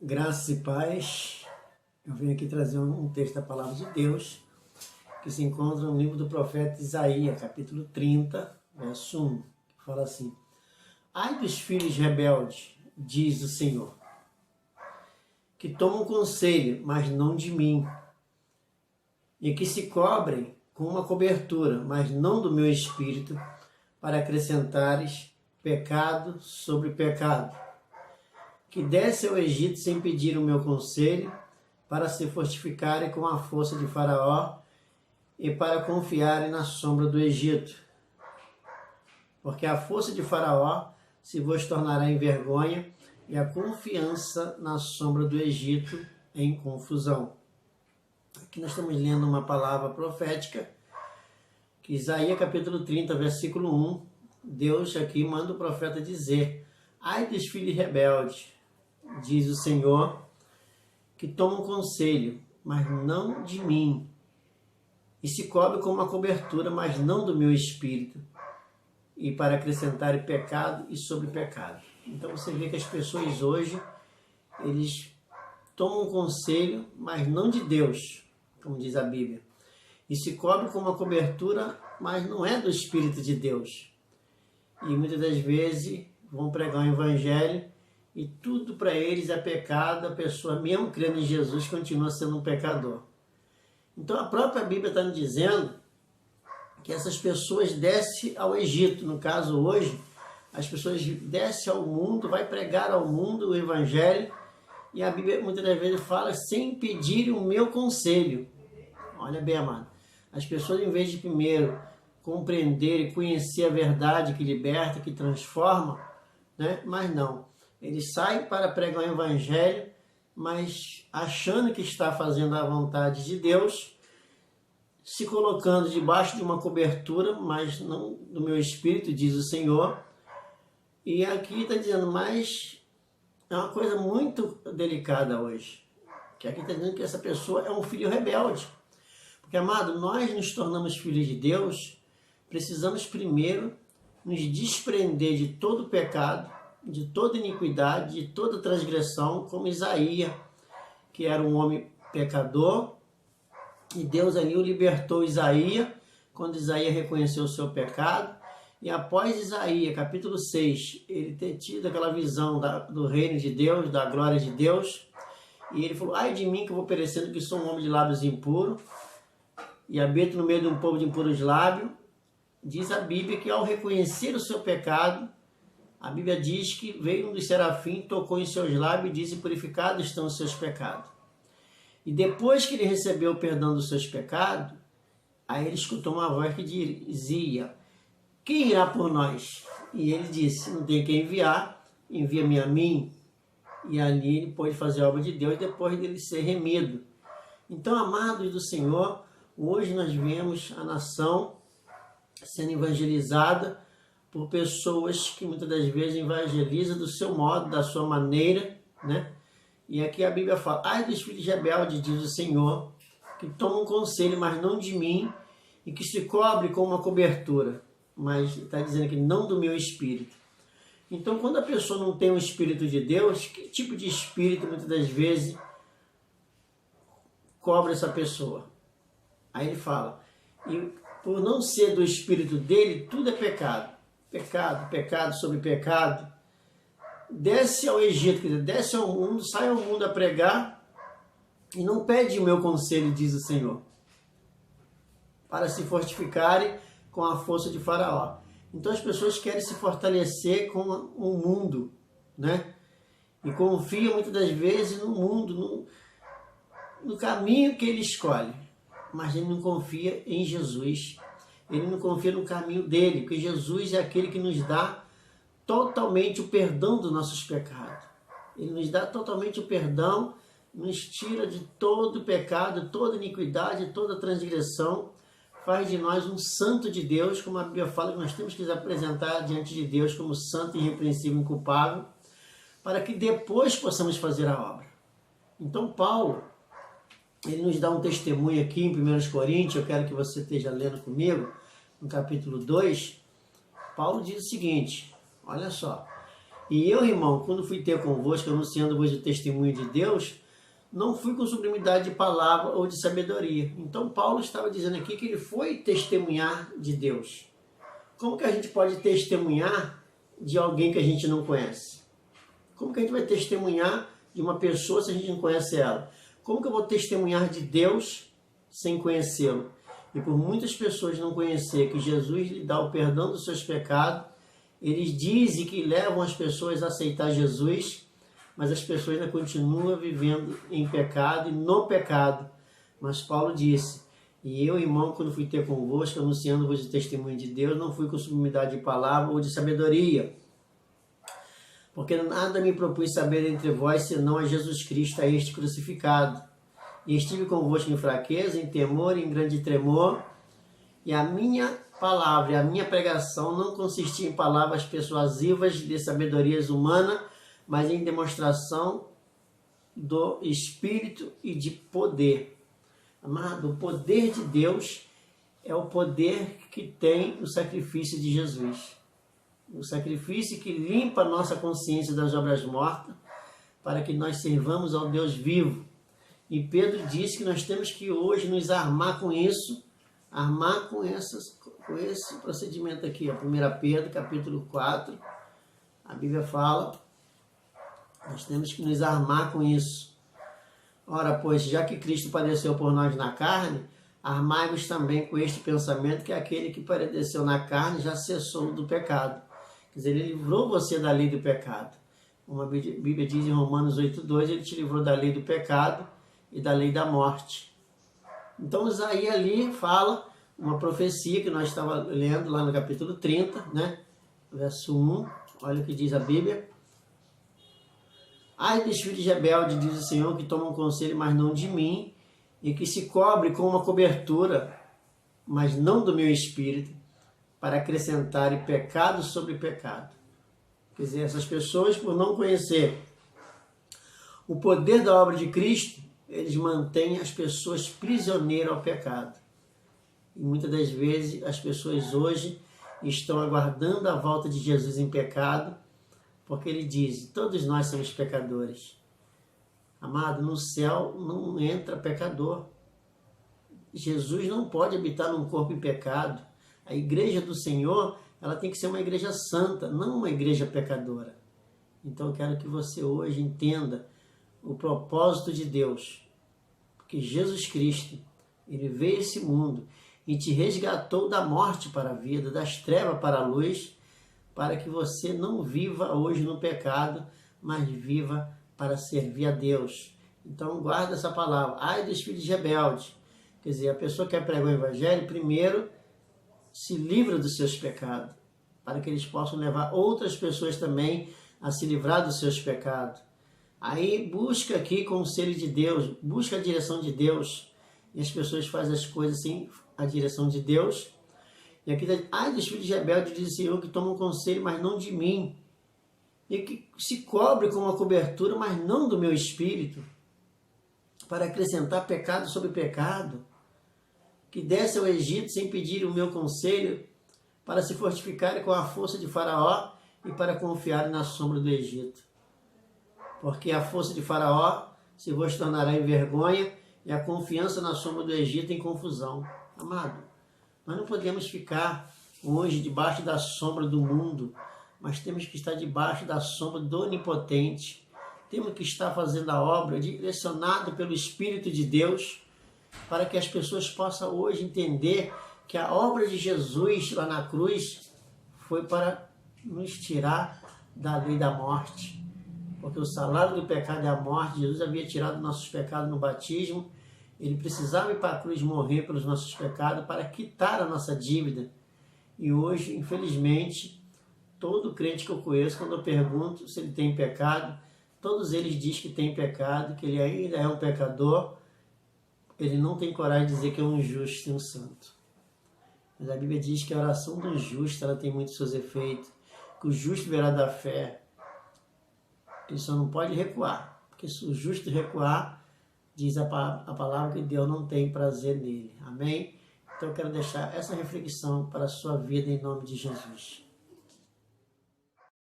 Graças e paz. Eu venho aqui trazer um texto da Palavra de Deus que se encontra no livro do profeta Isaías, capítulo 30, verso 1, que fala assim: Ai dos filhos rebeldes, diz o Senhor, que tomam conselho, mas não de mim, e que se cobrem com uma cobertura, mas não do meu espírito, para acrescentares pecado sobre pecado, que desce ao Egito sem pedir o meu conselho, para se fortificarem com a força de Faraó e para confiarem na sombra do Egito. Porque a força de Faraó se vos tornará em vergonha e a confiança na sombra do Egito em confusão. Aqui nós estamos lendo uma palavra profética, que Isaías capítulo 30, versículo 1, Deus aqui manda o profeta dizer: Ai dos filhos rebeldes, diz o Senhor, que tomam conselho, mas não de mim, e se cobre com uma cobertura, mas não do meu espírito, e para acrescentar pecado e sobre pecado. Então você vê que as pessoas hoje, eles tomam conselho, mas não de Deus, como diz a Bíblia, e se cobre com uma cobertura, mas não é do Espírito de Deus. E muitas das vezes vão pregar o Evangelho e tudo para eles é pecado, a pessoa mesmo crendo em Jesus continua sendo um pecador. Então a própria Bíblia está nos dizendo que essas pessoas descem ao Egito. No caso hoje, as pessoas descem ao mundo, vai pregar ao mundo o Evangelho, e a Bíblia muitas das vezes fala sem pedir o meu conselho. Olha bem, amado, as pessoas em vez de primeiro compreender e conhecer a verdade que liberta, que transforma, né? Mas não, eles saem para pregar o Evangelho, mas achando que está fazendo a vontade de Deus, se colocando debaixo de uma cobertura, mas não do meu espírito, diz o Senhor. E aqui está dizendo, mas é uma coisa muito delicada hoje, que aqui está dizendo que essa pessoa é um filho rebelde. Porque, amado, nós nos tornamos filhos de Deus, precisamos primeiro nos desprender de todo pecado, de toda iniquidade, de toda transgressão, como Isaías, que era um homem pecador, e Deus ali o libertou, Isaías, quando Isaías reconheceu o seu pecado, e após Isaías, capítulo 6, ele ter tido aquela visão do reino de Deus, da glória de Deus, e ele falou: ai de mim que eu vou perecendo, que sou um homem de lábios impuros, e habito no meio de um povo de impuros lábios. Diz a Bíblia que ao reconhecer o seu pecado, a Bíblia diz que veio um dos serafins, tocou em seus lábios e disse: purificados estão os seus pecados. E depois que ele recebeu o perdão dos seus pecados, aí ele escutou uma voz que dizia: quem irá por nós? E ele disse: não tem quem enviar, envia-me a mim. E ali ele pôde fazer a obra de Deus depois dele ser remido. Então, amados do Senhor, hoje nós vemos a nação sendo evangelizada por pessoas que muitas das vezes evangelizam do seu modo, da sua maneira, né? E aqui a Bíblia fala: ai dos filhos rebeldes, diz o Senhor, que tomam conselho, mas não de mim, e que se cobre com uma cobertura, mas está dizendo que não do meu espírito. Então, quando a pessoa não tem o Espírito de Deus, que tipo de espírito muitas das vezes cobre essa pessoa? Aí ele fala: e por não ser do espírito dele, tudo é pecado. Pecado, pecado sobre pecado. Desce ao Egito, quer dizer, desce ao mundo, sai ao mundo a pregar e não pede o meu conselho, diz o Senhor, para se fortificarem com a força de Faraó. Então as pessoas querem se fortalecer com o mundo, né? E confiam muitas das vezes no mundo, no caminho que ele escolhe. Mas ele não confia em Jesus, ele não confia no caminho dele, porque Jesus é aquele que nos dá totalmente o perdão dos nossos pecados. Ele nos dá totalmente o perdão, nos tira de todo pecado, toda iniquidade, toda transgressão, faz de nós um santo de Deus, como a Bíblia fala que nós temos que nos apresentar diante de Deus como santo, irrepreensível, inculpável, para que depois possamos fazer a obra. Então Paulo, ele nos dá um testemunho aqui em 1 Coríntios, eu quero que você esteja lendo comigo, no capítulo 2, Paulo diz o seguinte, olha só: E eu, irmão, quando fui ter convosco, anunciando-vos o testemunho de Deus, não fui com sublimidade de palavra ou de sabedoria. Então Paulo estava dizendo aqui que ele foi testemunhar de Deus. Como que a gente pode testemunhar de alguém que a gente não conhece? Como que a gente vai testemunhar de uma pessoa se a gente não conhece ela? Como que eu vou testemunhar de Deus sem conhecê-lo? E por muitas pessoas não conhecer que Jesus lhe dá o perdão dos seus pecados, eles dizem que levam as pessoas a aceitar Jesus, mas as pessoas ainda continuam vivendo em pecado e no pecado. Mas Paulo disse, e eu, irmão, quando fui ter convosco, anunciando-vos o testemunho de Deus, não fui com sublimidade de palavra ou de sabedoria, porque nada me propus saber entre vós, senão a Jesus Cristo, a este crucificado. E estive convosco em fraqueza, em temor, em grande tremor, e a minha palavra, a minha pregação não consistia em palavras persuasivas de sabedorias humanas, mas em demonstração do Espírito e de poder. Amado, o poder de Deus é o poder que tem o sacrifício de Jesus. O sacrifício que limpa a nossa consciência das obras mortas, para que nós servamos ao Deus vivo. E Pedro disse que nós temos que hoje nos armar com isso, armar com esse procedimento aqui. 1 Pedro, capítulo 4, a Bíblia fala, nós temos que nos armar com isso. Ora, pois, já que Cristo padeceu por nós na carne, armai-vos também com este pensamento, que aquele que padeceu na carne já cessou do pecado. Quer dizer, ele livrou você da lei do pecado. Como a Bíblia diz em Romanos 8,2, ele te livrou da lei do pecado e da lei da morte. Então, Isaías ali fala uma profecia que nós estávamos lendo lá no capítulo 30, né? Verso 1, olha o que diz a Bíblia. Ai dos filhos rebeldes, diz o Senhor, que tomam conselho, mas não de mim, e que se cobre com uma cobertura, mas não do meu espírito, para acrescentarem pecado sobre pecado. Quer dizer, essas pessoas, por não conhecer o poder da obra de Cristo, eles mantêm as pessoas prisioneiras ao pecado. E muitas das vezes as pessoas hoje estão aguardando a volta de Jesus em pecado, porque ele diz, todos nós somos pecadores. Amado, no céu não entra pecador. Jesus não pode habitar num corpo em pecado. A igreja do Senhor, ela tem que ser uma igreja santa, não uma igreja pecadora. Então eu quero que você hoje entenda o propósito de Deus. Porque Jesus Cristo, ele veio a esse mundo e te resgatou da morte para a vida, das trevas para a luz, para que você não viva hoje no pecado, mas viva para servir a Deus. Então guarda essa palavra. Ai dos filhos rebeldes. Quer dizer, a pessoa que quer pregar o evangelho, primeiro se livra dos seus pecados, para que eles possam levar outras pessoas também a se livrar dos seus pecados. Aí busca aqui conselho de Deus, busca a direção de Deus, e as pessoas fazem as coisas sem a direção de Deus. E aqui está, ai dos filhos rebeldes, diz o Senhor, que tomam conselho, mas não de mim, e que se cobre com uma cobertura, mas não do meu espírito, para acrescentar pecado sobre pecado, que desce ao Egito sem pedir o meu conselho, para se fortificarem com a força de Faraó e para confiarem na sombra do Egito. Porque a força de Faraó se vos tornará em vergonha e a confiança na sombra do Egito em confusão. Amado, nós não podemos ficar hoje debaixo da sombra do mundo, mas temos que estar debaixo da sombra do Onipotente. Temos que estar fazendo a obra direcionado pelo Espírito de Deus, para que as pessoas possam hoje entender que a obra de Jesus lá na cruz foi para nos tirar da lei da morte. Porque o salário do pecado é a morte. Jesus havia tirado nossos pecados no batismo. Ele precisava ir para a cruz morrer pelos nossos pecados para quitar a nossa dívida. E hoje, infelizmente, todo crente que eu conheço, quando eu pergunto se ele tem pecado, todos eles dizem que tem pecado, que ele ainda é um pecador. Ele não tem coragem de dizer que é um justo e um santo. Mas a Bíblia diz que a oração do justo, ela tem muitos seus efeitos, que o justo verá da fé. Ele só não pode recuar, porque se o justo recuar, diz a palavra que Deus não tem prazer nele. Amém? Então eu quero deixar essa reflexão para a sua vida em nome de Jesus.